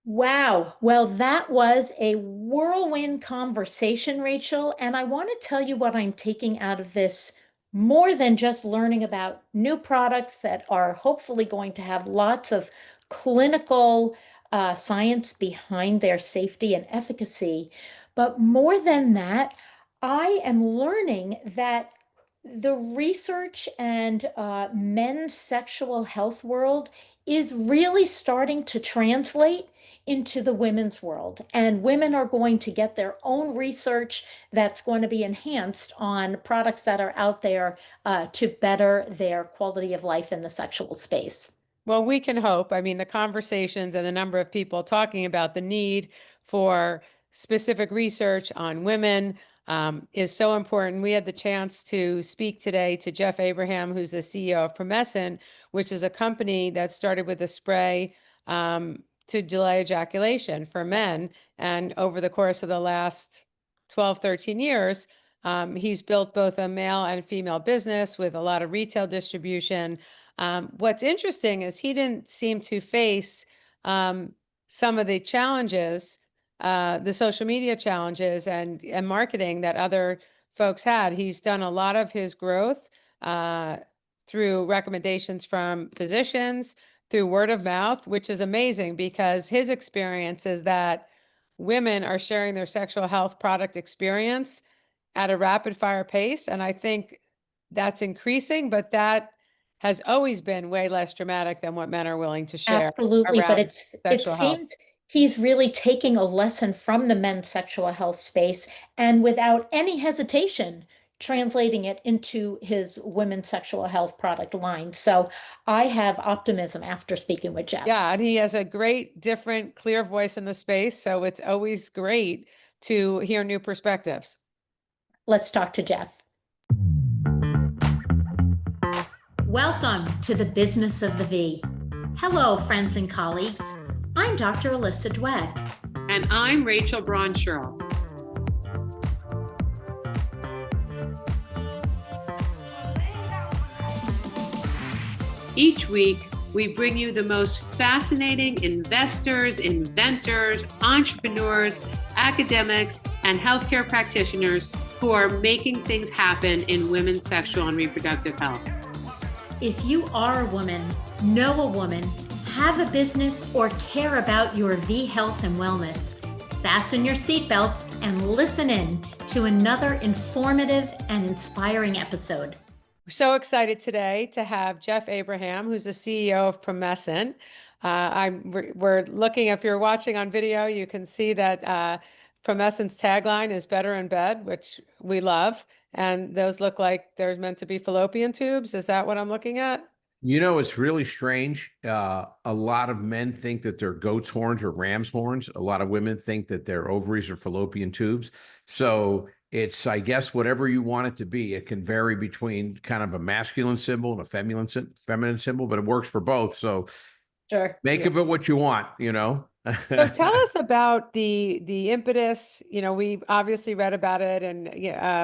Wow. Well, that was a whirlwind conversation, Rachel. And I want to tell you what I'm taking out of this more than just learning about new products that are hopefully going to have lots of clinical science behind their safety and efficacy. But more than that, I am learning that the research and men's sexual health world is really starting to translate into the women's world. And women are going to get their own research that's going to be enhanced on products that are out there to better their quality of life in the sexual space. Well, we can hope. I mean, the conversations and the number of people talking about the need for specific research on women is so important. We had the chance to speak today to Jeff Abraham, who's the CEO of Promescent, which is a company that started with a spray to delay ejaculation for men. And over the course of the last 12, 13 years, he's built both a male and female business with a lot of retail distribution. What's interesting is he didn't seem to face some of the challenges, the social media challenges and marketing that other folks had. He's done a lot of his growth through recommendations from physicians, through word of mouth, which is amazing because his experience is that women are sharing their sexual health product experience at a rapid fire pace. And I think that's increasing, but that has always been way less dramatic than what men are willing to share Absolutely, but around it sexual health. seems he's really taking a lesson from the men's sexual health space and without any hesitation translating it into his women's sexual health product line. So I have optimism after speaking with Jeff. Yeah, and he has a great, different, clear voice in the space. So it's always great to hear new perspectives. Let's talk to Jeff. Welcome to the Business of the V. Hello, friends and colleagues. I'm Dr. Alyssa Dweck. And I'm Rachel Braun-Scherl. Each week, we bring you the most fascinating investors, inventors, entrepreneurs, academics, and healthcare practitioners who are making things happen in women's sexual and reproductive health. If you are a woman, know a woman, have a business, or care about your V health and wellness, fasten your seatbelts and listen in to another informative and inspiring episode. We're so excited today to have Jeff Abraham, who's the CEO of Promescent. We're looking, if you're watching on video, you can see that Promescent's tagline is better in bed, which we love. And those look like they're meant to be fallopian tubes. Is that what I'm looking at? You know, it's really strange. A lot of men think that they're goat's horns or ram's horns. A lot of women think that their ovaries are fallopian tubes. So it's, I guess, whatever you want it to be. It can vary between kind of a masculine symbol and a feminine symbol, but it works for both. So Sure. make of it what you want, you know? So tell us about the impetus. You know, we obviously read about it, and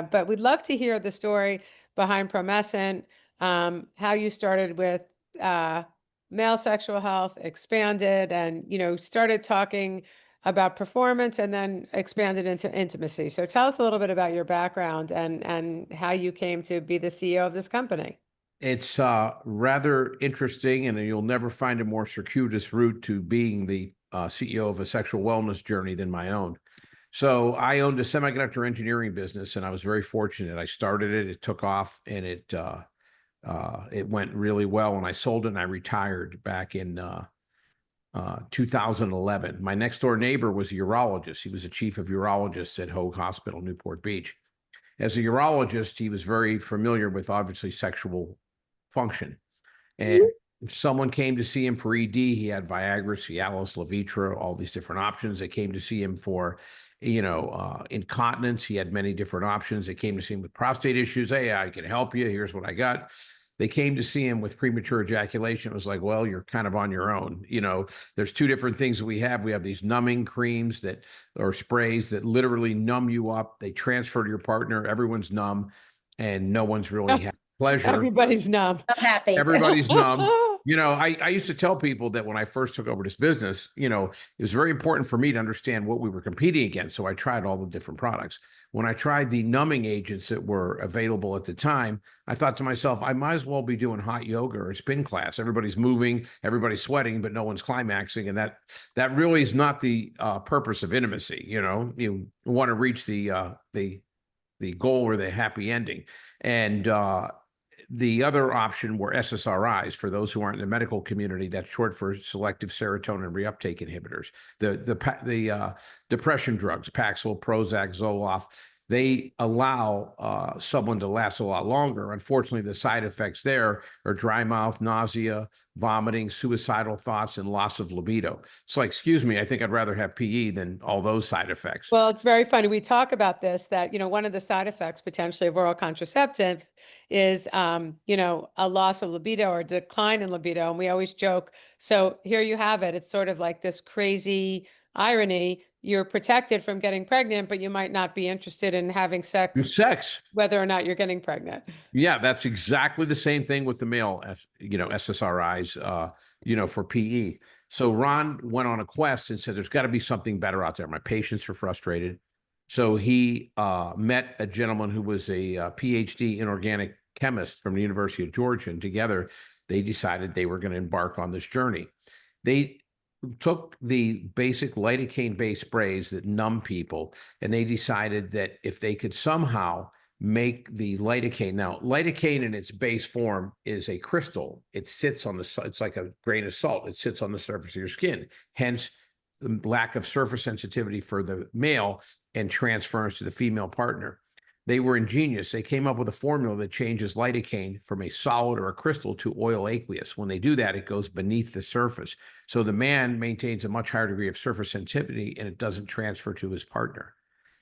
but we'd love to hear the story behind Promescent, how you started with male sexual health, expanded, and started talking about performance, and then expanded into intimacy. So tell us a little bit about your background and how you came to be the CEO of this company. It's rather interesting, and you'll never find a more circuitous route to being the CEO of a sexual wellness journey than my own. So I owned a semiconductor engineering business, and I was very fortunate. I started it, it took off, and it went really well. And I sold it, and I retired back in 2011. My next door neighbor was a urologist. He was a chief of urologists at Hoag Hospital, Newport Beach. As a urologist, he was very familiar with obviously sexual function. And if someone came to see him for ED, he had Viagra, Cialis, Levitra, all these different options. They came to see him for, incontinence. He had many different options. They came to see him with prostate issues. Hey, I can help you. Here's what I got. They came to see him with premature ejaculation. It was like, well, you're kind of on your own. There's two different things that we have. We have these numbing creams or sprays that literally numb you up. They transfer to your partner. Everyone's numb, and no one's really having pleasure. Everybody's numb. I'm happy. Everybody's numb. You know, I used to tell people that when I first took over this business, you know, it was very important for me to understand what we were competing against. So I tried all the different products. When I tried the numbing agents that were available at the time, I thought to myself, I might as well be doing hot yoga or spin class. Everybody's moving, everybody's sweating, but no one's climaxing, and that really is not the purpose of intimacy. You know, you want to reach the goal or the happy ending, and the other option were SSRIs. For those who aren't in the medical community, that's short for selective serotonin reuptake inhibitors. The depression drugs, Paxil, Prozac, Zoloft, they allow someone to last a lot longer. Unfortunately, the side effects there are dry mouth, nausea, vomiting, suicidal thoughts, and loss of libido. It's like, excuse me, I think I'd rather have PE than all those side effects. Well, it's very funny. We talk about this, that, one of the side effects potentially of oral contraceptive is, a loss of libido or decline in libido. And we always joke. So here you have it. It's sort of like this crazy irony. You're protected from getting pregnant, but you might not be interested in having Sex, whether or not you're getting pregnant. yeah, that's exactly the same thing with the male, SSRIs, for PE. So Ron went on a quest and said, there's got to be something better out there. My patients are frustrated. So he met a gentleman who was a PhD in organic chemist from the University of Georgia, and together they decided they were going to embark on this journey. They took the basic lidocaine-based sprays that numb people, and they decided that if they could somehow make the lidocaine. Now, lidocaine in its base form is a crystal. It sits on it's like a grain of salt. It sits on the surface of your skin. Hence, the lack of surface sensitivity for the male and transference to the female partner. They were ingenious. They came up with a formula that changes lidocaine from a solid or a crystal to oil aqueous. When they do that, it goes beneath the surface. So the man maintains a much higher degree of surface sensitivity, and it doesn't transfer to his partner.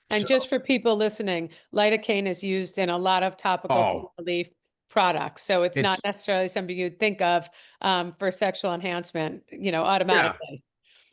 And So, just for people listening, lidocaine is used in a lot of topical pain relief products. So it's not necessarily something you'd think of for sexual enhancement, automatically.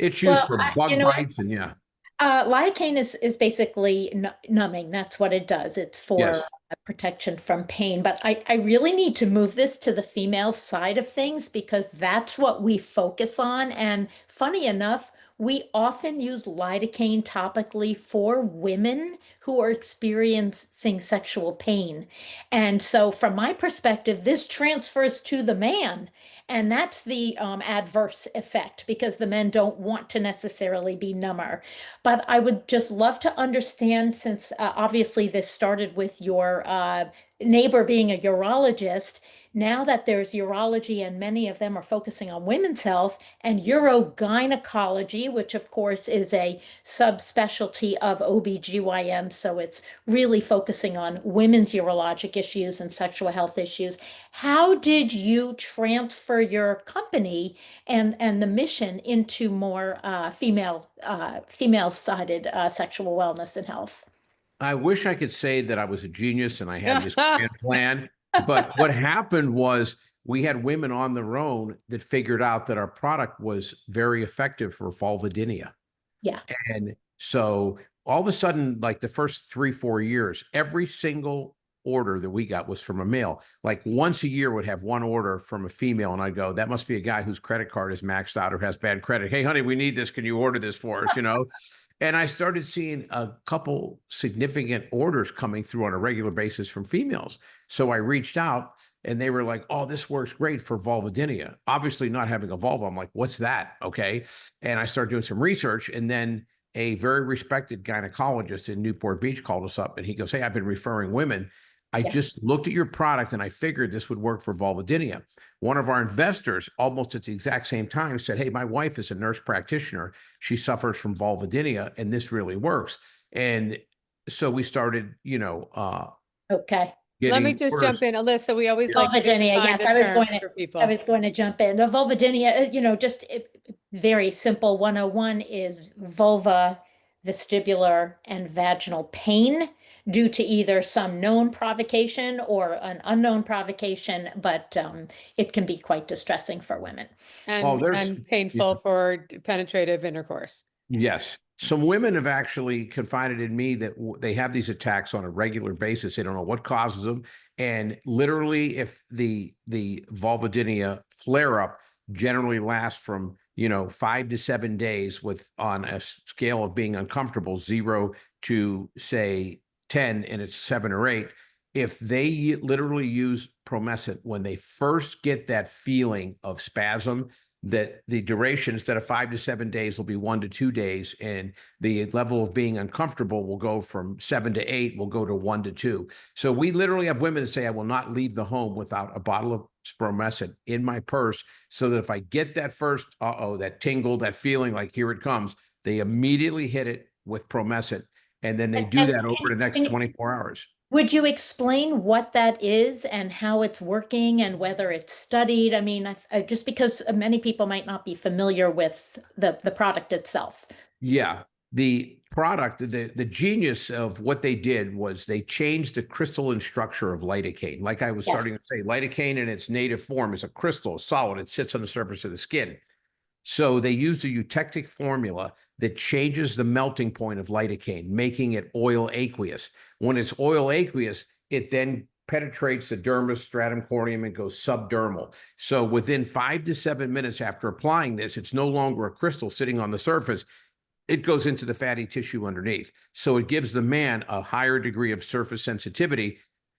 it's used Well, for bug bites and yeah. Lidocaine is basically numbing. That's what it does. It's Yes. for protection from pain. But I really need to move this to the female side of things because that's what we focus on. And funny enough, we often use lidocaine topically for women who are experiencing sexual pain. And so, from my perspective, this transfers to the man. And that's the adverse effect because the men don't want to necessarily be number. But I would just love to understand, since obviously this started with your neighbor being a urologist, now that there's urology and many of them are focusing on women's health and urogynecology, which of course is a subspecialty of OBGYN. So it's really focusing on women's urologic issues and sexual health issues. How did you transfer your company and the mission into more female-sided sexual wellness and health? I wish I could say that I was a genius and I had this grand plan, but what happened was we had women on their own that figured out that our product was very effective for vulvodynia. Yeah. And so all of a sudden, like the first 3-4 years, every single order that we got was from a male. Like once a year would have one order from a female, and I'd go, that must be a guy whose credit card is maxed out or has bad credit. Hey, honey, we need this. Can you order this for us? And I started seeing a couple significant orders coming through on a regular basis from females. So I reached out and they were like, oh, this works great for vulvodynia. Obviously not having a vulva. I'm like, what's that? Okay. And I started doing some research, and then a very respected gynecologist in Newport Beach called us up and he goes, hey, I've been referring women. I just looked at your product and I figured this would work for vulvodynia. One of our investors, almost at the exact same time, said, hey, my wife is a nurse practitioner. She suffers from vulvodynia and this really works. And so we started, Okay. Let me just jump in, Alyssa. We always like Vulvodynia, yes, I was going to jump in. The vulvodynia, very simple 101 is vulva, vestibular, and vaginal pain due to either some known provocation or an unknown provocation, but it can be quite distressing for women. And painful for penetrative intercourse. Yes. Some women have actually confided in me that they have these attacks on a regular basis. They don't know what causes them. And literally, if the vulvodynia flare up generally lasts from 5 to 7 days, with on a scale of being uncomfortable, 0 to say 10, and it's 7 or 8. If they literally use Promescent when they first get that feeling of spasm, that the duration, instead of 5 to 7 days, will be 1 to 2 days, and the level of being uncomfortable will go from 7 to 8, will go to 1 to 2. So we literally have women that say, I will not leave the home without a bottle of Promescent in my purse, so that if I get that first, that tingle, that feeling like here it comes, they immediately hit it with Promescent, and then they do that over the next 24 hours. Would you explain what that is and how it's working and whether it's studied? I mean, just because many people might not be familiar with the product itself. Yeah, the product, the genius of what they did was they changed the crystalline structure of lidocaine. Like I was starting to say, lidocaine in its native form is a crystal, solid. It sits on the surface of the skin. So they used a eutectic formula that changes the melting point of lidocaine, making it oil aqueous. When it's oil aqueous, it then penetrates the dermis, stratum corneum, and goes subdermal. So within 5 to 7 minutes after applying this, it's no longer a crystal sitting on the surface. It goes into the fatty tissue underneath. So it gives the man a higher degree of surface sensitivity.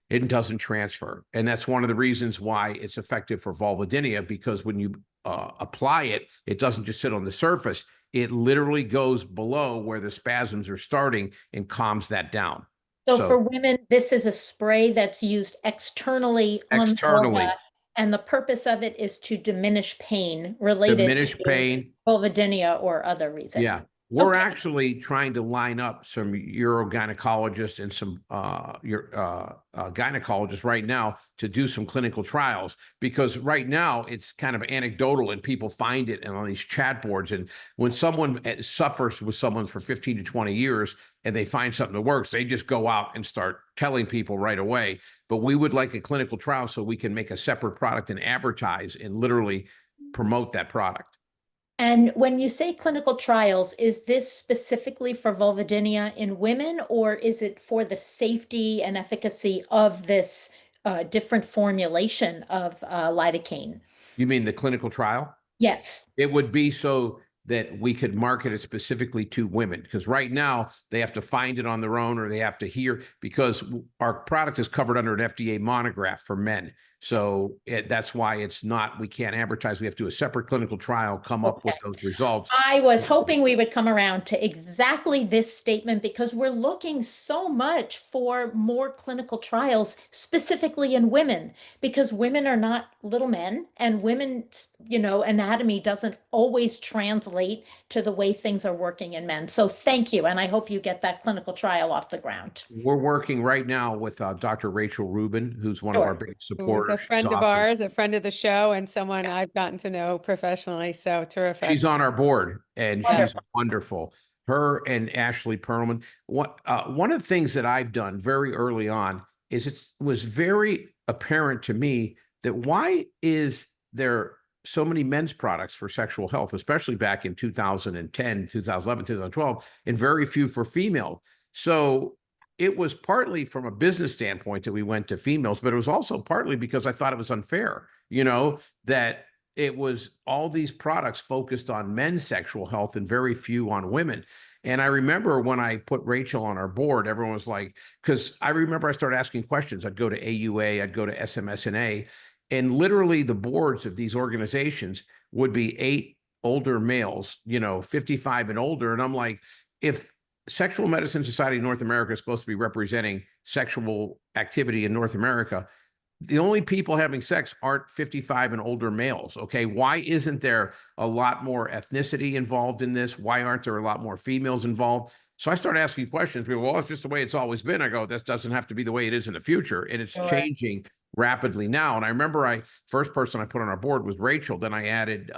It doesn't transfer. And that's one of the reasons why it's effective for vulvodynia, because when you apply it, it doesn't just sit on the surface. It literally goes below where the spasms are starting and calms that down. So for women, this is a spray that's used externally on the vulva, and the purpose of it is to diminish pain related to vulvodynia or other reason. Yeah. We're actually trying to line up some urogynecologists and some gynecologists right now to do some clinical trials, because right now it's kind of anecdotal and people find it and on these chat boards. And when someone suffers with someone for 15 to 20 years and they find something that works, they just go out and start telling people right away. But we would like a clinical trial so we can make a separate product and advertise and literally promote that product. And when you say clinical trials, is this specifically for vulvodynia in women, or is it for the safety and efficacy of this different formulation of lidocaine? You mean the clinical trial? Yes. It would be so that we could market it specifically to women, because right now they have to find it on their own, or they have to hear, because our product is covered under an FDA monograph for men. So that's why it's not, we can't advertise. We have to do a separate clinical trial, come up with those results. I was hoping we would come around to exactly this statement, because we're looking so much for more clinical trials, specifically in women, because women are not little men, and women's, anatomy doesn't always translate to the way things are working in men. So thank you. And I hope you get that clinical trial off the ground. We're working right now with Dr. Rachel Rubin, who's one of our biggest supporters. A friend of ours, a friend of the show, and someone I've gotten to know professionally. So terrific. She's on our board and she's wonderful. Her and Ashley Perlman. One of the things that I've done very early on is it was very apparent to me that why is there so many men's products for sexual health, especially back in 2010, 2011, 2012, and very few for female. So it was partly from a business standpoint that we went to females, but it was also partly because I thought it was unfair, that it was all these products focused on men's sexual health and very few on women. And I remember when I put Rachel on our board, everyone was like, because I remember I started asking questions. I'd go to AUA, I'd go to SMSNA, and literally the boards of these organizations would be 8 older males, 55 and older. And I'm like, if Sexual Medicine Society of North America is supposed to be representing sexual activity in North America, the only people having sex aren't 55 and older males. Okay. Why isn't there a lot more ethnicity involved in this? Why aren't there a lot more females involved? So I started asking questions. People, well, it's just the way it's always been. I go, that doesn't have to be the way it is in the future. And it's changing rapidly now. And I remember first person I put on our board was Rachel. Then I added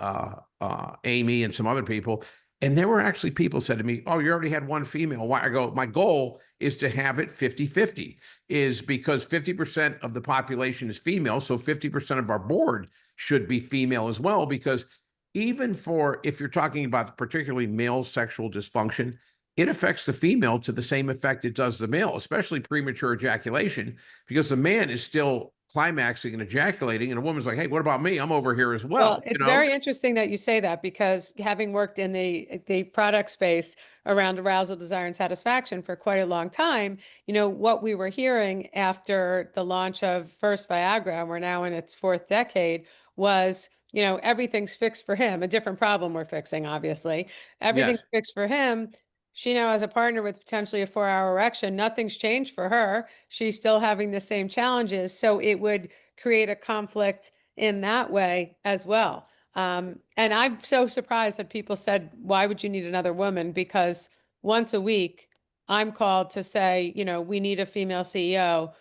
Amy and some other people. And there were actually people said to me, oh, you already had one female. Why? I go, my goal is to have it 50-50, is because 50% of the population is female. So 50% of our board should be female as well, because even if you're talking about particularly male sexual dysfunction, it affects the female to the same effect it does the male, especially premature ejaculation, because the man is still climaxing and ejaculating, and a woman's like, hey, what about me? I'm over here as well. Well, it's very interesting that you say that, because having worked in the product space around arousal, desire, and satisfaction for quite a long time, what we were hearing after the launch of first Viagra, and we're now in its fourth decade, was, everything's fixed for him. A different problem we're fixing, obviously. Everything's Yes. fixed for him. She now has a partner with potentially a 4-hour erection. Nothing's changed for her. She's still having the same challenges. So it would create a conflict in that way as well. And I'm so surprised that people said, why would you need another woman? Because once a week, I'm called to say, we need a female CEO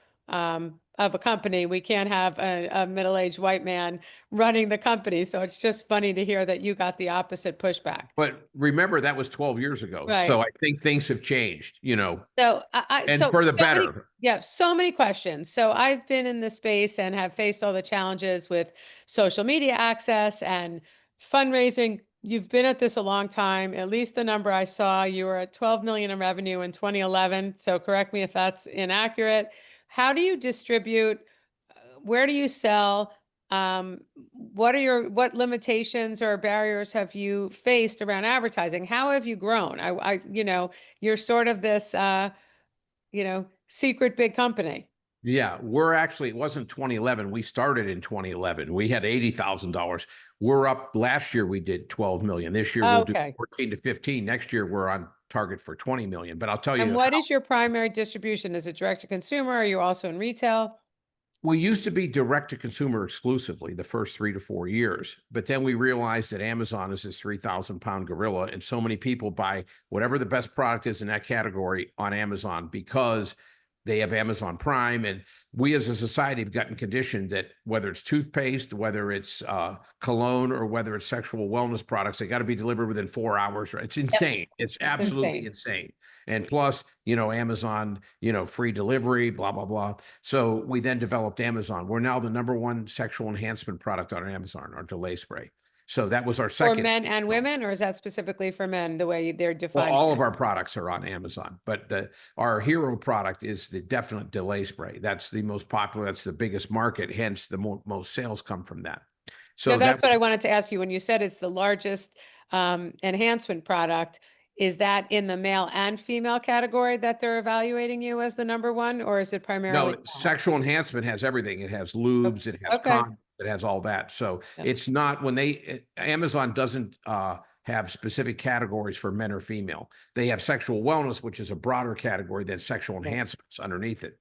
of a company. We can't have a middle-aged white man running the company. So it's just funny to hear that you got the opposite pushback. But remember, that was 12 years ago. Right. So I think things have changed, So and for the better. So many questions. So I've been in this space and have faced all the challenges with social media access and fundraising. You've been at this a long time. At least the number I saw, you were at 12 million in revenue in 2011. So correct me if that's inaccurate. How do you distribute? Where do you sell? What limitations or barriers have you faced around advertising? How have you grown? You're sort of this, secret big company. Yeah, it wasn't 2011. We started in 2011. We had $80,000. We're up last year. We did 12 million. This year we'll do 14 to 15. Next year we're on target for 20 million. But I'll tell you. And what is your primary distribution? Is it direct to consumer? Are you also in retail? We used to be direct to consumer exclusively the first 3 to 4 years, but then we realized that Amazon is this 3,000-pound gorilla, and so many people buy whatever the best product is in that category on Amazon because they have Amazon Prime. And we as a society have gotten conditioned that whether it's toothpaste, whether it's cologne, or whether it's sexual wellness products, they got to be delivered within 4 hours. It's insane. It's absolutely insane. And plus, Amazon, free delivery, blah, blah, blah. So we then developed Amazon. We're now the #1 sexual enhancement product on Amazon, our delay spray. So that was our second. For men and women, or is that specifically for men, the way they're defined? Well, all of our products are on Amazon, but our hero product is the definite delay spray. That's the most popular. That's the biggest market. Hence, the most sales come from that. So that's what I wanted to ask you. When you said it's the largest enhancement product, is that in the male and female category that they're evaluating you as the #1, or is it primarily? No, sexual enhancement has everything. It has lubes, it has condoms, it has all that. So it's not Amazon doesn't have specific categories for men or female. They have sexual wellness, which is a broader category than sexual enhancements underneath it.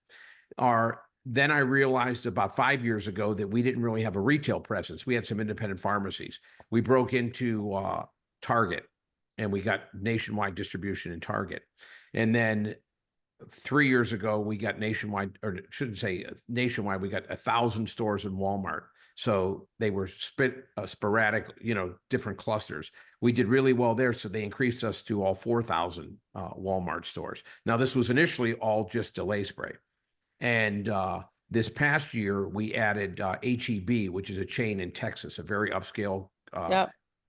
Then I realized about 5 years ago that we didn't really have a retail presence. We had some independent pharmacies. We broke into Target, and we got nationwide distribution in Target. And then 3 years ago, we got nationwide, or shouldn't say nationwide, we got 1,000 stores in Walmart. So they were sporadic, different clusters. We did really well there. So they increased us to all 4,000 Walmart stores. Now, this was initially all just delay spray. And this past year, we added HEB, which is a chain in Texas, a very upscale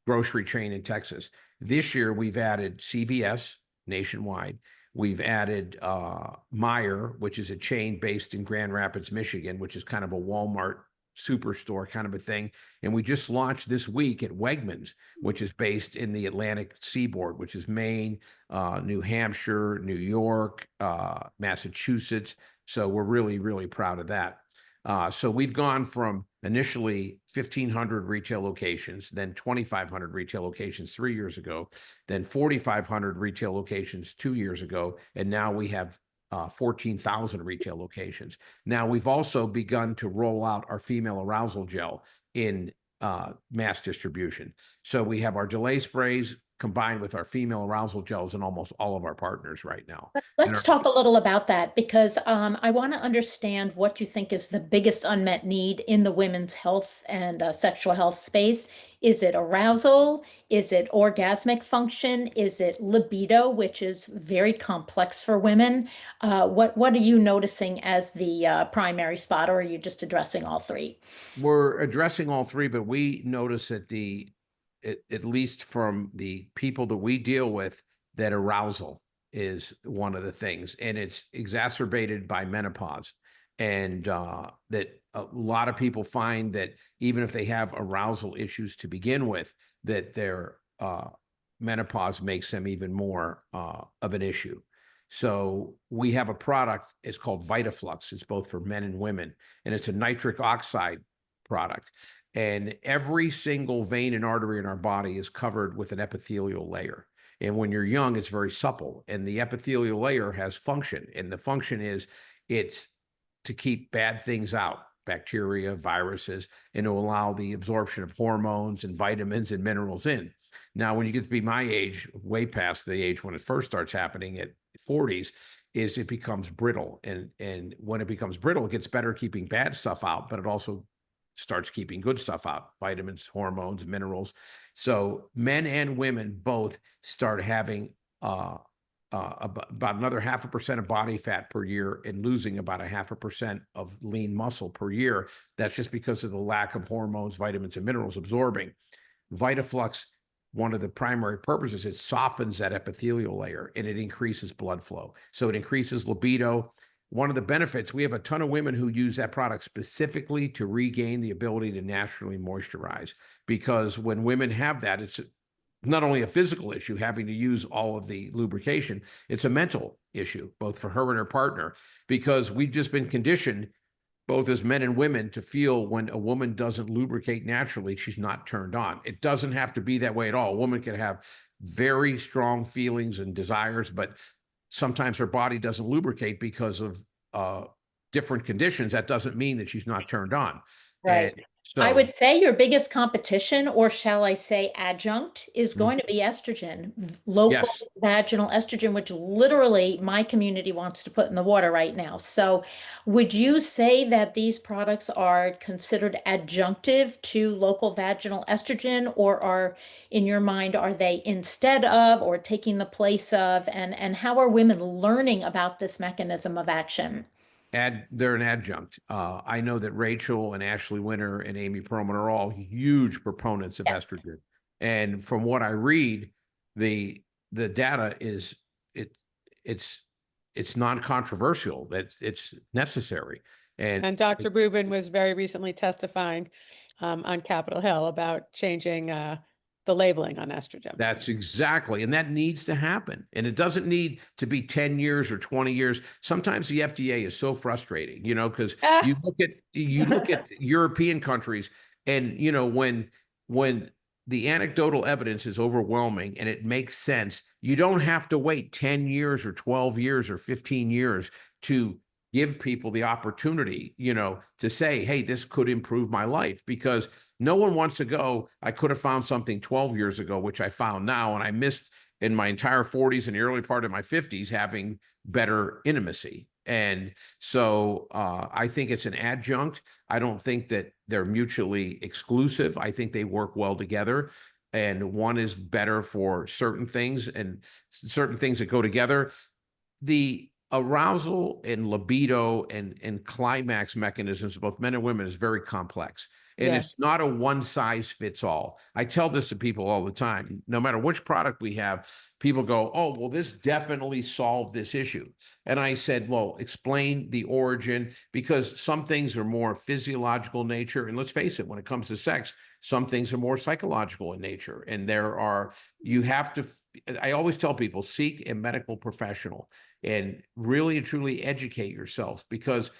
grocery chain in Texas. This year, we've added CVS nationwide. We've added Meijer, which is a chain based in Grand Rapids, Michigan, which is kind of a Walmart superstore kind of a thing. And we just launched this week at Wegmans, which is based in the Atlantic seaboard, which is Maine, New Hampshire, New York, Massachusetts. So we're really, really proud of that. So we've gone from initially 1,500 retail locations, then 2,500 retail locations 3 years ago, then 4,500 retail locations 2 years ago, and now we have 14,000 retail locations. Now we've also begun to roll out our female arousal gel in mass distribution. So we have our delay sprays combined with our female arousal gels in almost all of our partners right now. Let's talk a little about that, because I want to understand what you think is the biggest unmet need in the women's health and sexual health space. Is it arousal? Is it orgasmic function? Is it libido, which is very complex for women? What are you noticing as the primary spot, or are you just addressing all three? We're addressing all three, but we notice that at least from the people that we deal with, that arousal is one of the things, and it's exacerbated by menopause. And that a lot of people find that even if they have arousal issues to begin with, that their menopause makes them even more of an issue. So we have a product, it's called VitaFlux. It's both for men and women, and it's a nitric oxide product. And every single vein and artery in our body is covered with an epithelial layer. And when you're young, it's very supple. And the epithelial layer has function. And the function is it's to keep bad things out, bacteria, viruses, and to allow the absorption of hormones and vitamins and minerals in. Now, when you get to be my age, way past the age when it first starts happening at 40s, is it becomes brittle. And when it becomes brittle, it gets better keeping bad stuff out, but it also starts keeping good stuff out, vitamins, hormones, minerals. So men and women both start having about another 0.5% of body fat per year and losing about 0.5% of lean muscle per year. That's just because of the lack of hormones, vitamins, and minerals absorbing. VitaFlux, one of the primary purposes, it softens that epithelial layer and it increases blood flow. So it increases libido. One of the benefits, we have a ton of women who use that product specifically to regain the ability to naturally moisturize, because when women have that, it's not only a physical issue having to use all of the lubrication, it's a mental issue, both for her and her partner, because we've just been conditioned, both as men and women, to feel when a woman doesn't lubricate naturally, she's not turned on. It doesn't have to be that way at all. A woman can have very strong feelings and desires, but sometimes her body doesn't lubricate because of different conditions. That doesn't mean that she's not turned on. Right. And I so, would say your biggest competition, or shall I say adjunct, is going to be estrogen, local yes, vaginal estrogen, which literally my community wants to put in the water right now. So, would you say that these products are considered adjunctive to local vaginal estrogen, or are, in your mind, are they instead of or taking the place of? And how are women learning about this mechanism of action? they're an adjunct. I know that Rachel and Ashley Winter and Amy Perlman are all huge proponents of Yeah. estrogen. And from what I read, the data is it it's it's non-controversial. That it's necessary. And Dr. Rubin was very recently testifying on Capitol Hill about changing the labeling on estrogen. That's exactly, and that needs to happen. And it doesn't need to be 10 years or 20 years. Sometimes the FDA is so frustrating, because Ah, you look at European countries, and when the anecdotal evidence is overwhelming and it makes sense, you don't have to wait 10 years or 12 years or 15 years to give people the opportunity, to say, hey, this could improve my life, because no one wants to go, I could have found something 12 years ago, which I found now, and I missed in my entire 40s and the early part of my 50s having better intimacy. And so I think it's an adjunct. I don't think that they're mutually exclusive. I think they work well together. And one is better for certain things, and certain things that go together. The arousal and libido and climax mechanisms of both men and women is very complex. And yeah. it's not a one size fits all. I tell this to people all the time. No matter which product we have, people go, oh, well, this definitely solved this issue. And I said, well, explain the origin, because some things are more physiological nature. And let's face it, when it comes to sex, some things are more psychological in nature. And you have to, I always tell people, seek a medical professional and really and truly educate yourselves, because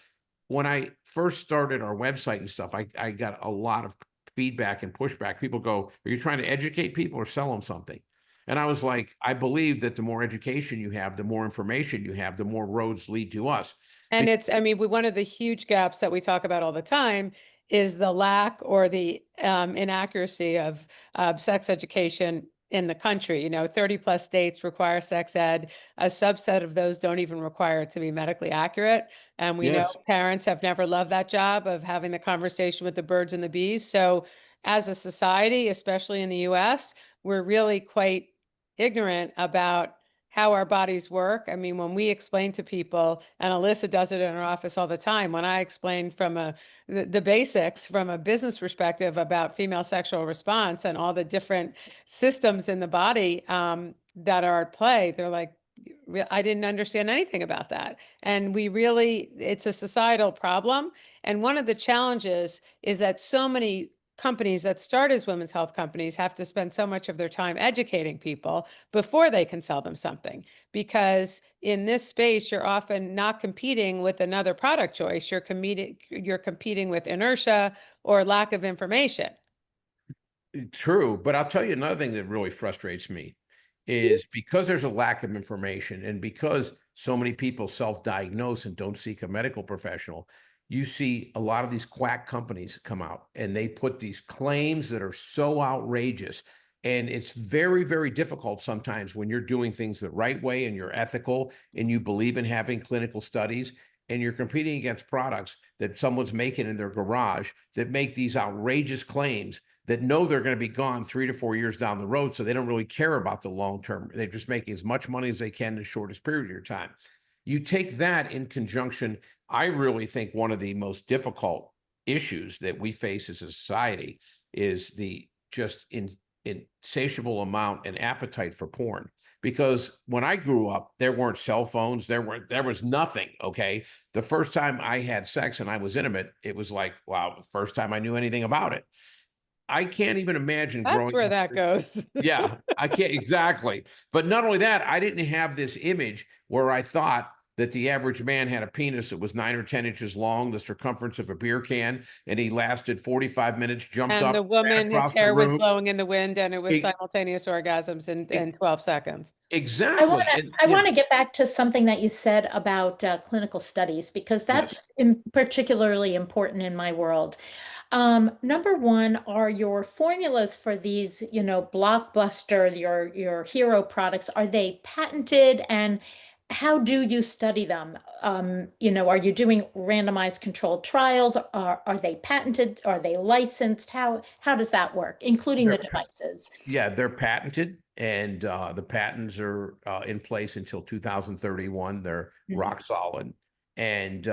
when I first started our website and stuff, I got a lot of feedback and pushback. People go, are you trying to educate people or sell them something? And I was like, I believe that the more education you have, the more information you have, the more roads lead to us. And one of the huge gaps that we talk about all the time is the lack or the inaccuracy of sex education in the country. 30 plus states require sex ed. A subset of those don't even require it to be medically accurate. And we know Yes. parents have never loved that job of having the conversation with the birds and the bees. So as a society, especially in the US, we're really quite ignorant about how our bodies work. I mean, when we explain to people, and Alyssa does it in her office all the time, when I explain from the basics from a business perspective about female sexual response and all the different systems in the body that are at play, they're like, I didn't understand anything about that. And we really, it's a societal problem. And one of the challenges is that so many companies that start as women's health companies have to spend so much of their time educating people before they can sell them something. Because in this space, you're often not competing with another product choice. You're competing with inertia or lack of information. True, but I'll tell you another thing that really frustrates me is because there's a lack of information and because so many people self-diagnose and don't seek a medical professional, you see a lot of these quack companies come out and they put these claims that are so outrageous. And it's very, very difficult sometimes when you're doing things the right way and you're ethical and you believe in having clinical studies and you're competing against products that someone's making in their garage that make these outrageous claims that know they're going to be gone 3 to 4 years down the road. So they don't really care about the long term. They're just making as much money as they can in the shortest period of time. You take that in conjunction. I really think one of the most difficult issues that we face as a society is the just insatiable amount and appetite for porn. Because when I grew up, there weren't cell phones, there was nothing. Okay. The first time I had sex and I was intimate, it was like, wow, the first time I knew anything about it. I can't even imagine That's growing where up. that goes. Yeah, I can't exactly. But not only that, I didn't have this image where I thought that the average man had a penis that was 9 or 10 inches long, the circumference of a beer can, and he lasted 45 minutes, jumped And up, the ran woman, his across the hair was room. blowing in the wind, and it was E- simultaneous orgasms in e- 12 seconds. Exactly. And I yeah, want to get back to something that you said about clinical studies because yes. that's particularly important in my world. Number one, are your formulas for these, blockbuster, your hero products, are they patented and how do you study them? Are you doing randomized controlled trials? Are they patented? Are they licensed? How does that work, including the They're devices? Yeah, they're patented, and the patents are in place until 2031. They're Mhm. rock solid. And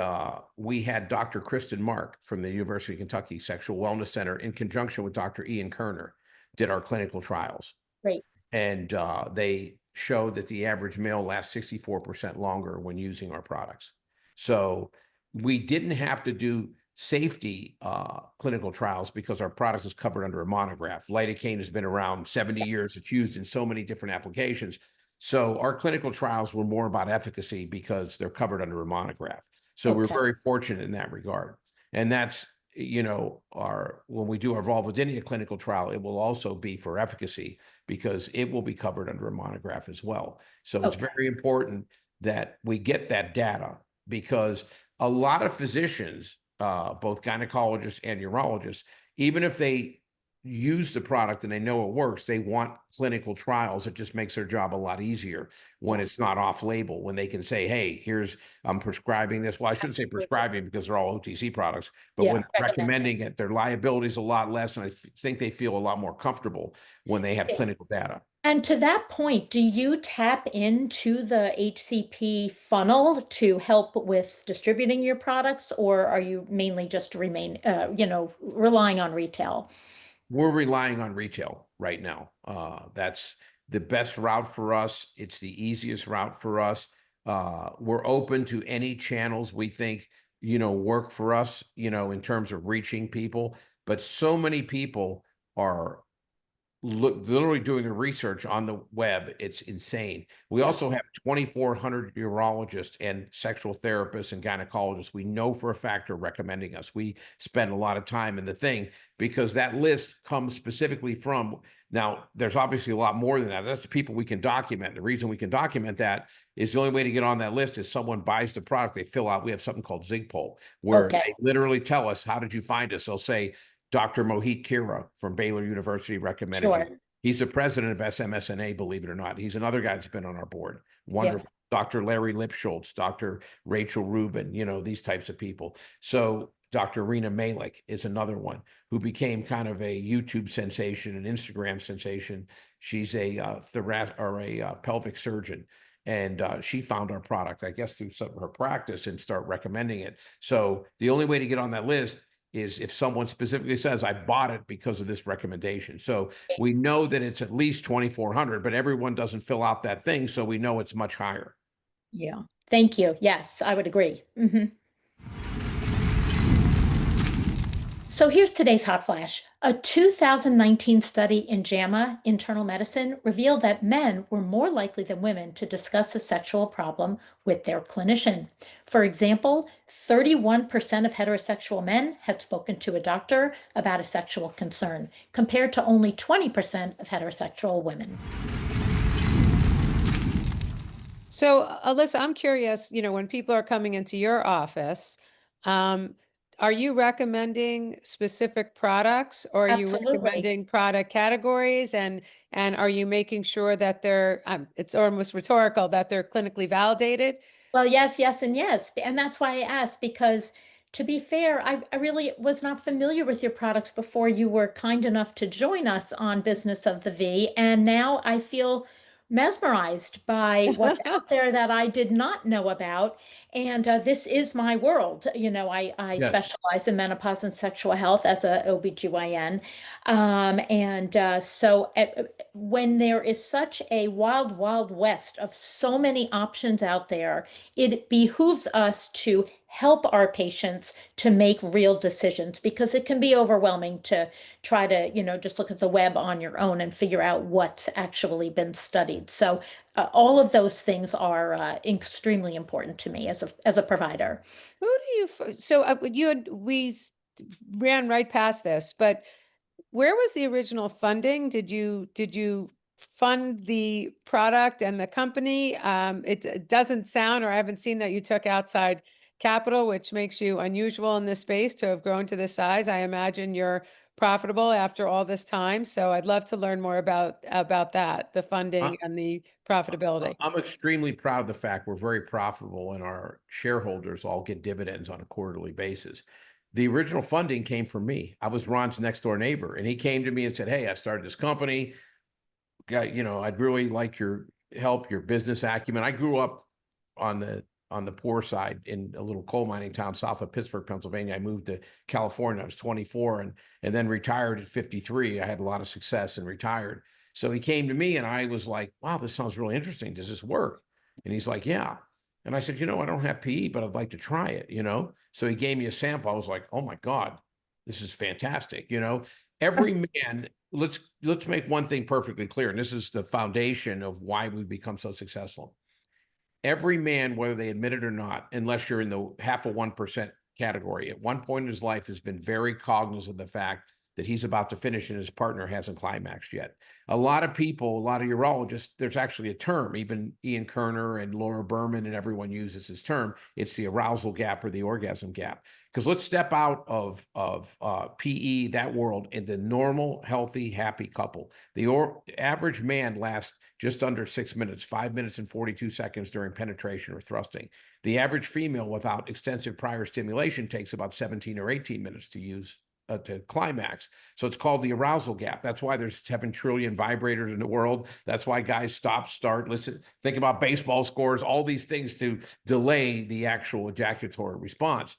we had Dr. Kristen Mark from the University of Kentucky Sexual Wellness Center in conjunction with Dr. Ian Kerner did our clinical trials. Great. And they showed that the average male lasts 64% longer when using our products. So we didn't have to do safety clinical trials because our product is covered under a monograph. Lidocaine has been around 70 years. It's used in so many different applications. So our clinical trials were more about efficacy because they're covered under a monograph. So we're Okay. very fortunate in that regard. And that's, when we do our vulvodynia clinical trial, it will also be for efficacy because it will be covered under a monograph as well. So it's Okay. very important that we get that data because a lot of physicians, both gynecologists and urologists, even if they use the product and they know it works, they want clinical trials. It just makes their job a lot easier when it's not off label, when they can say, hey, I'm prescribing this. Well, I shouldn't say prescribing because they're all OTC products, but Yeah, when recommend. recommending it, their liability is a lot less. And I think they feel a lot more comfortable when they have Yeah. clinical data. And to that point, do you tap into the HCP funnel to help with distributing your products, or are you mainly just relying on retail? We're relying on retail right now. That's the best route for us. It's the easiest route for us. We're open to any channels we think, work for us, in terms of reaching people. But so many people are literally doing the research on the web. It's insane. We Yeah. also have 2,400 urologists and sexual therapists and gynecologists we know for a fact are recommending us. We spend a lot of time in the thing because that list comes specifically from, now there's obviously a lot more than that. That's the people we can document. The reason we can document that is the only way to get on that list is someone buys the product, they fill out, we have something called ZigPoll, where Okay. they literally tell us, how did you find us? They'll say, Dr. Mohit Kira from Baylor University recommended Sure. you. He's the president of SMSNA, believe it or not. He's another guy that's been on our board. Yeah. Wonderful. Dr. Larry Lipschultz, Dr. Rachel Rubin, these types of people. So Dr. Rena Malik is another one who became kind of a YouTube sensation, an Instagram sensation. She's a thoracic or a pelvic surgeon. And she found our product, I guess, through some of her practice and start recommending it. So the only way to get on that list is if someone specifically says, I bought it because of this recommendation. So we know that it's at least 2,400, but everyone doesn't fill out that thing. So we know it's much higher. Yeah. Thank you. Yes, I would agree. So here's today's hot flash. A 2019 study in JAMA Internal Medicine revealed that men were more likely than women to discuss a sexual problem with their clinician. For example, 31% of heterosexual men had spoken to a doctor about a sexual concern, compared to only 20% of heterosexual women. So, Alyssa, I'm curious, when people are coming into your office, are you recommending specific products, or are you Absolutely. recommending product categories, and are you making sure that they're, it's almost rhetorical, that they're clinically validated? Well, yes, yes, and yes. And that's why I asked, because to be fair, I really was not familiar with your products before you were kind enough to join us on Business of the V. And now I feel mesmerized by what's out there that I did not know about. And this is my world. I Yes. specialize in menopause and sexual health as a OBGYN. When there is such a wild, wild west of so many options out there, it behooves us to help our patients to make real decisions, because it can be overwhelming to try to, just look at the web on your own and figure out what's actually been studied. So all of those things are extremely important to me as a provider. Who do so we ran right past this, but where was the original funding? Did you fund the product and the company? It doesn't sound, or I haven't seen that you took outside capital, which makes you unusual in this space to have grown to this size. I imagine you're profitable after all this time. So I'd love to learn more about that, the funding and the profitability. I'm extremely proud of the fact we're very profitable and our shareholders all get dividends on a quarterly basis. The original funding came from me. I was Ron's next door neighbor, and he came to me and said, "Hey, I started this company. I'd really like your help, your business acumen." I grew up on the poor side in a little coal mining town south of Pittsburgh, Pennsylvania. I moved to California. I was 24 and then retired at 53. I had a lot of success and retired. So he came to me and I was like, "Wow, this sounds really interesting. Does this work?" And he's like, "Yeah." And I said, "I don't have PE, but I'd like to try it. So he gave me a sample. I was like, "Oh my God, this is fantastic." Every man, let's make one thing perfectly clear, and this is the foundation of why we've become so successful. Every man, whether they admit it or not, unless you're in the half of 1% category, at one point in his life has been very cognizant of the fact that he's about to finish and his partner hasn't climaxed yet. A lot of people, a lot of urologists, there's actually a term, even Ian Kerner and Laura Berman and everyone uses this term. It's the arousal gap or the orgasm gap. Because let's step out of PE, that world, in the normal, healthy, happy couple. The average man lasts just under 6 minutes, 5 minutes and 42 seconds during penetration or thrusting. The average female without extensive prior stimulation takes about 17 or 18 minutes to climax. So it's called the arousal gap. That's why there's 7 trillion vibrators in the world. That's why guys stop, start, listen, think about baseball scores, all these things to delay the actual ejaculatory response.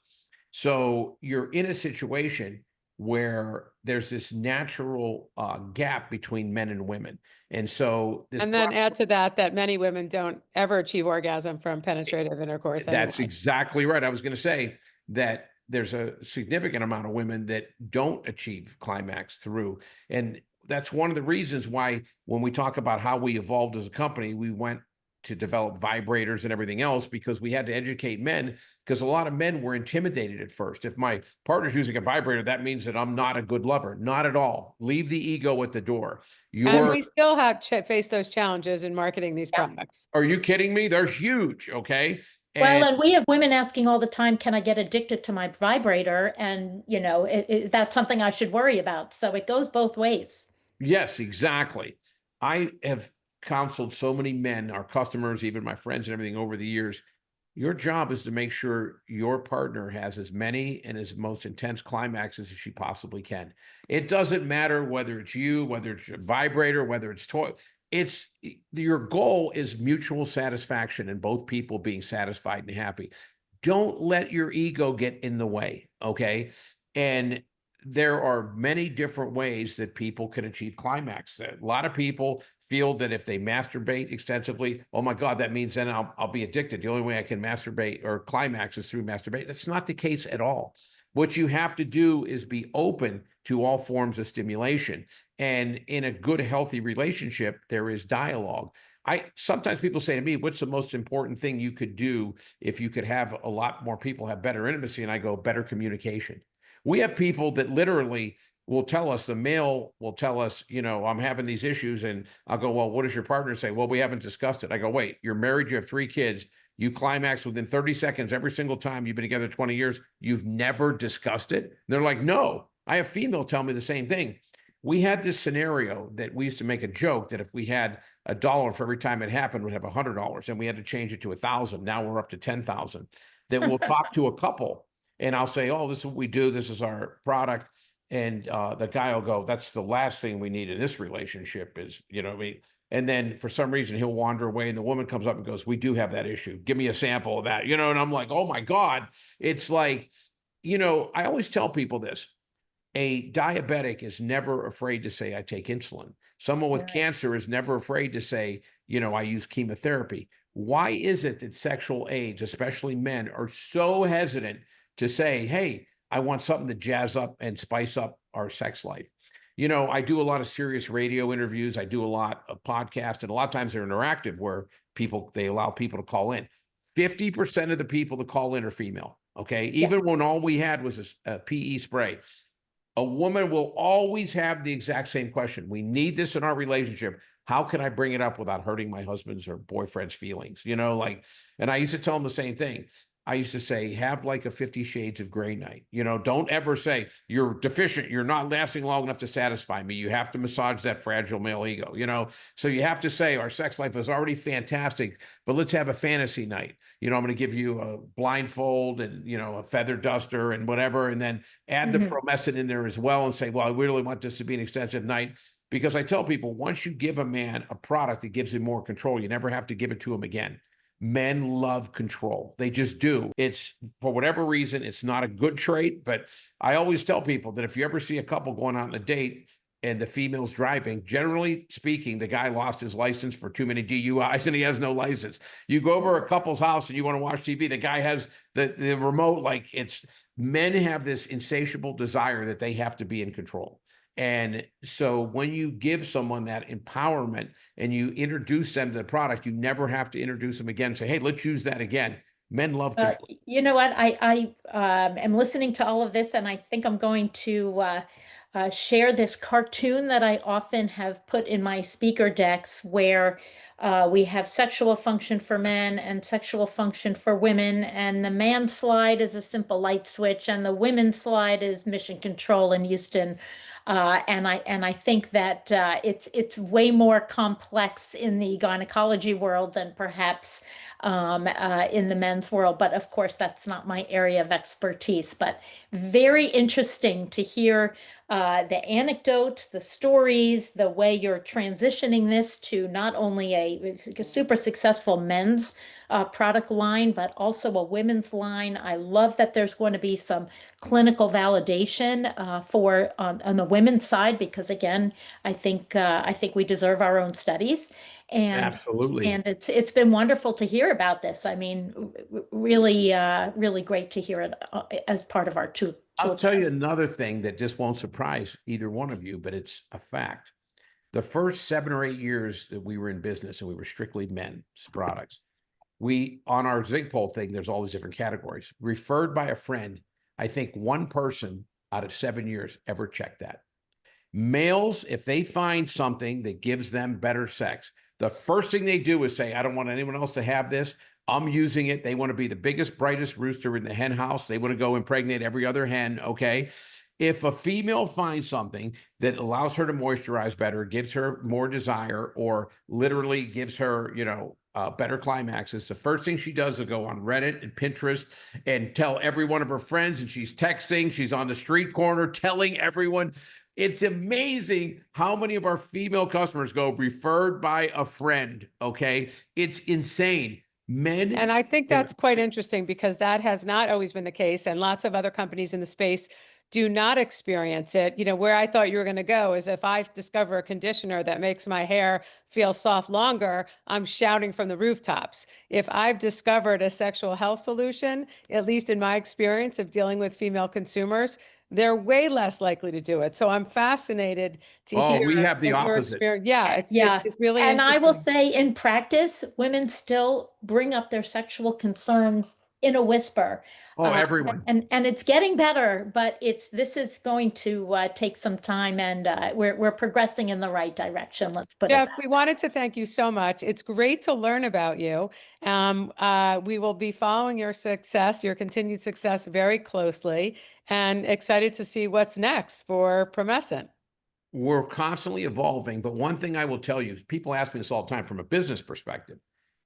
So you're in a situation where there's this natural gap between men and women. And so this And then add to that many women don't ever achieve orgasm from penetrative intercourse anyway. That's exactly right. I was going to say that there's a significant amount of women that don't achieve climax through. And that's one of the reasons why when we talk about how we evolved as a company, we went to develop vibrators and everything else, because we had to educate men, because a lot of men were intimidated at first. If my partner's using a vibrator, that means that I'm not a good lover. Not at all. Leave the ego at the door. And we still have faced those challenges in marketing these products. Are you kidding me? They're huge. Okay. And we have women asking all the time, can I get addicted to my vibrator? And, is that something I should worry about? So it goes both ways. Yes, exactly. I have counseled so many men, our customers, even my friends and everything over the years. Your job is to make sure your partner has as many and as most intense climaxes as she possibly can. It doesn't matter whether it's you, whether it's a vibrator, whether it's toy. It's your goal is mutual satisfaction and both people being satisfied and happy. Don't let your ego get in the way. Okay. And there are many different ways that people can achieve climax. A lot of people feel that if they masturbate extensively, oh my God, that means then I'll be addicted. The only way I can masturbate or climax is through masturbate. That's not the case at all. What you have to do is be open to all forms of stimulation. And in a good, healthy relationship, there is dialogue. Sometimes people say to me, what's the most important thing you could do if you could have a lot more people have better intimacy? And I go, better communication. We have people that literally will tell us, the male will tell us, I'm having these issues. And I'll go, well, what does your partner say? Well, we haven't discussed it. I go, wait, you're married, you have 3 kids. You climax within 30 seconds every single time. You've been together 20 years. You've never discussed it. They're like, no. I have female tell me the same thing. We had this scenario that we used to make a joke that if we had $1 for every time it happened, we'd have $100, and we had to change it to 1,000. Now we're up to 10,000. That we'll talk to a couple, and I'll say, "Oh, this is what we do. This is our product." And the guy will go, "That's the last thing we need in this relationship is, what I mean." And then for some reason he'll wander away, and the woman comes up and goes, "We do have that issue. Give me a sample of that." And I'm like, "Oh my God!" It's like, I always tell people this. A diabetic is never afraid to say, I take insulin. Someone with cancer is never afraid to say, I use chemotherapy. Why is it that sexual aids, especially men, are so hesitant to say, hey, I want something to jazz up and spice up our sex life? I do a lot of serious radio interviews. I do a lot of podcasts, and a lot of times they're interactive where they allow people to call in. 50% of the people that call in are female. Okay. Even when all we had was a PE spray. A woman will always have the exact same question. We need this in our relationship. How can I bring it up without hurting my husband's or boyfriend's feelings? And I used to tell them the same thing. I used to say, have like a 50 Shades of Grey night. Don't ever say you're deficient. You're not lasting long enough to satisfy me. You have to massage that fragile male ego, So you have to say our sex life is already fantastic, but let's have a fantasy night. I'm going to give you a blindfold and, a feather duster and whatever, and then add the Promescent in there as well and say, well, I really want this to be an extensive night. Because I tell people, once you give a man a product that gives him more control, you never have to give it to him again. Men love control. They just do. It's, for whatever reason, it's not a good trait, but I always tell people that if you ever see a couple going out on a date and the female's driving, generally speaking, the guy lost his license for too many DUIs and he has no license. You go over a couple's house and you want to watch TV, the guy has the remote, men have this insatiable desire that they have to be in control. And so when you give someone that empowerment and you introduce them to the product, you never have to introduce them again and say, hey, let's use that again. Men love control. You know what? I am listening to all of this, and I think I'm going to share this cartoon that I often have put in my speaker decks where we have sexual function for men and sexual function for women. And the man slide is a simple light switch, and the women's slide is mission control in Houston. And I think that it's way more complex in the gynecology world than perhaps in the men's world. But of course, that's not my area of expertise. But very interesting to hear the anecdotes, the stories, the way you're transitioning this to not only a super successful men's product line, but also a women's line. I love that there's going to be some clinical validation for on the women's side, because again, I think we deserve our own studies. And absolutely. And it's been wonderful to hear about this. I mean, really, really great to hear it as part of our tool. I'll tell you another thing that just won't surprise either one of you, but it's a fact. The first 7 or 8 years that we were in business and we were strictly men's products, on our Zigpole thing, there's all these different categories. Referred by a friend, I think 1 person out of 7 years ever checked that. Males, if they find something that gives them better sex, the first thing they do is say, I don't want anyone else to have this. I'm using it. They want to be the biggest, brightest rooster in the hen house. They want to go impregnate every other hen. Okay. If a female finds something that allows her to moisturize better, gives her more desire, or literally gives her, better climaxes, the first thing she does is go on Reddit and Pinterest and tell every one of her friends, and she's texting, she's on the street corner telling everyone. It's amazing how many of our female customers go referred by a friend. Okay. It's insane. Men. And I think that's quite interesting because that has not always been the case. And lots of other companies in the space do not experience it. You know, where I thought you were going to go is if I discover a conditioner that makes my hair feel soft longer, I'm shouting from the rooftops. If I've discovered a sexual health solution, at least in my experience of dealing with female consumers, they're way less likely to do it. So I'm fascinated to Oh, hear we have the from your opposite. experience. Yeah, Yeah. it's really And I will interesting. say in practice, women still bring up their sexual concerns in a whisper. Oh, everyone. And it's getting better, but this is going to take some time, and we're progressing in the right direction. Let's put it Jeff, that we way. wanted to thank you so much. It's great to learn about you. We will be following your success, your continued success very closely, and excited to see what's next for Promescent. We're constantly evolving, but one thing I will tell you is people ask me this all the time from a business perspective.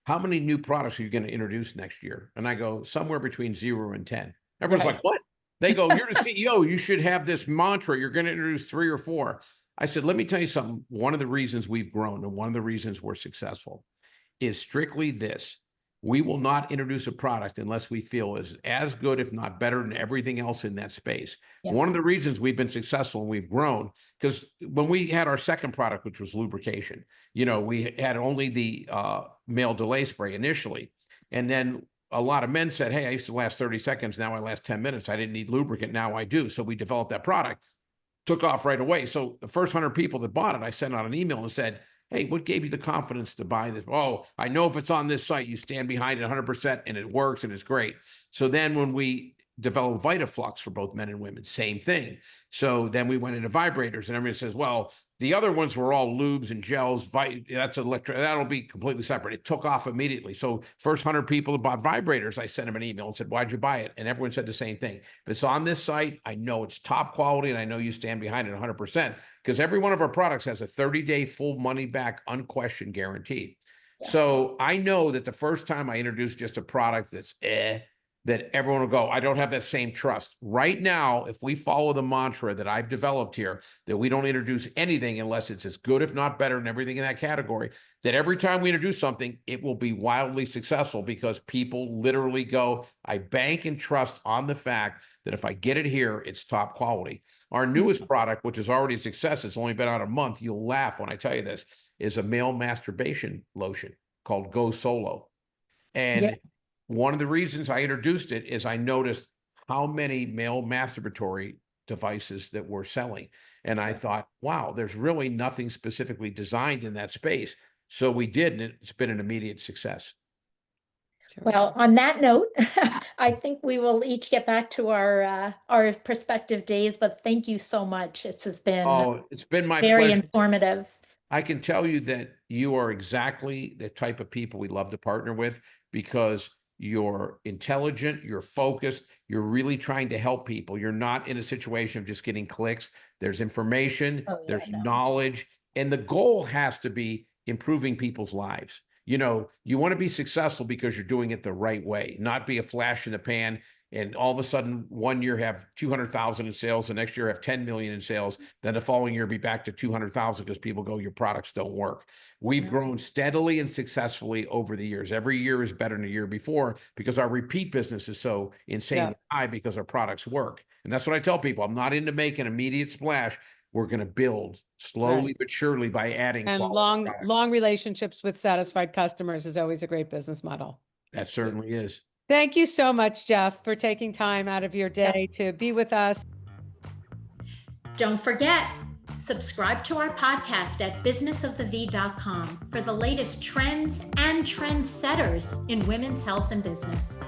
How many new products are you going to introduce next year? And I go, somewhere between 0 and 10. Everyone's Right. like, what? They go, you're the CEO. You should have this mantra. You're going to introduce 3 or 4. I said, let me tell you something. One of the reasons we've grown and one of the reasons we're successful is strictly this. We will not introduce a product unless we feel is as good, if not better, than everything else in that space. Yeah. One of the reasons we've been successful and we've grown, because when we had our second product, which was lubrication, we had only the male delay spray initially. And then a lot of men said, hey, I used to last 30 seconds. Now I last 10 minutes. I didn't need lubricant. Now I do. So we developed that product, took off right away. So the first 100 people that bought it, I sent out an email and said, hey, what gave you the confidence to buy this? Oh, I know if it's on this site, you stand behind it 100% and it works and it's great. So then when we developed VitaFlux for both men and women, same thing. So then we went into vibrators and everybody says, well, the other ones were all lubes and gels. That'll be completely separate. It took off immediately. So first 100 people that bought vibrators, I sent them an email and said, why'd you buy it? And everyone said the same thing. If it's on this site, I know it's top quality and I know you stand behind it 100%, because every one of our products has a 30-day full money back, unquestioned guaranteed. Yeah. So I know that the first time I introduce just a product that's that everyone will go, I don't have that same trust. Right now, if we follow the mantra that I've developed here, that we don't introduce anything unless it's as good, if not better, than everything in that category, that every time we introduce something, it will be wildly successful because people literally go, I bank and trust on the fact that if I get it here, it's top quality. Our newest product, which is already a success, it's only been out a month, you'll laugh when I tell you this, is a male masturbation lotion called Go Solo. And yeah. One of the reasons I introduced it is I noticed how many male masturbatory devices that we're selling. And I thought, wow, there's really nothing specifically designed in that space. So we did, and it's been an immediate success. Well, on that note, I think we will each get back to our prospective days, but thank you so much. It's been my very pleasure. Informative. I can tell you that you are exactly the type of people we love to partner with, because you're intelligent, you're focused, you're really trying to help people. You're not in a situation of just getting clicks. There's information, there's knowledge, and the goal has to be improving people's lives. You want to be successful because you're doing it the right way, not be a flash in the pan. And all of a sudden, one year have 200,000 in sales, the next year have 10 million in sales. Then the following year be back to 200,000 because people go, your products don't work. We've grown steadily and successfully over the years. Every year is better than the year before because our repeat business is so insanely high because our products work. And that's what I tell people. I'm not into making an immediate splash. We're going to build slowly but surely by adding and long relationships with satisfied customers is always a great business model. That certainly is. Thank you so much, Jeff, for taking time out of your day to be with us. Don't forget, subscribe to our podcast at businessofthev.com for the latest trends and trendsetters in women's health and business.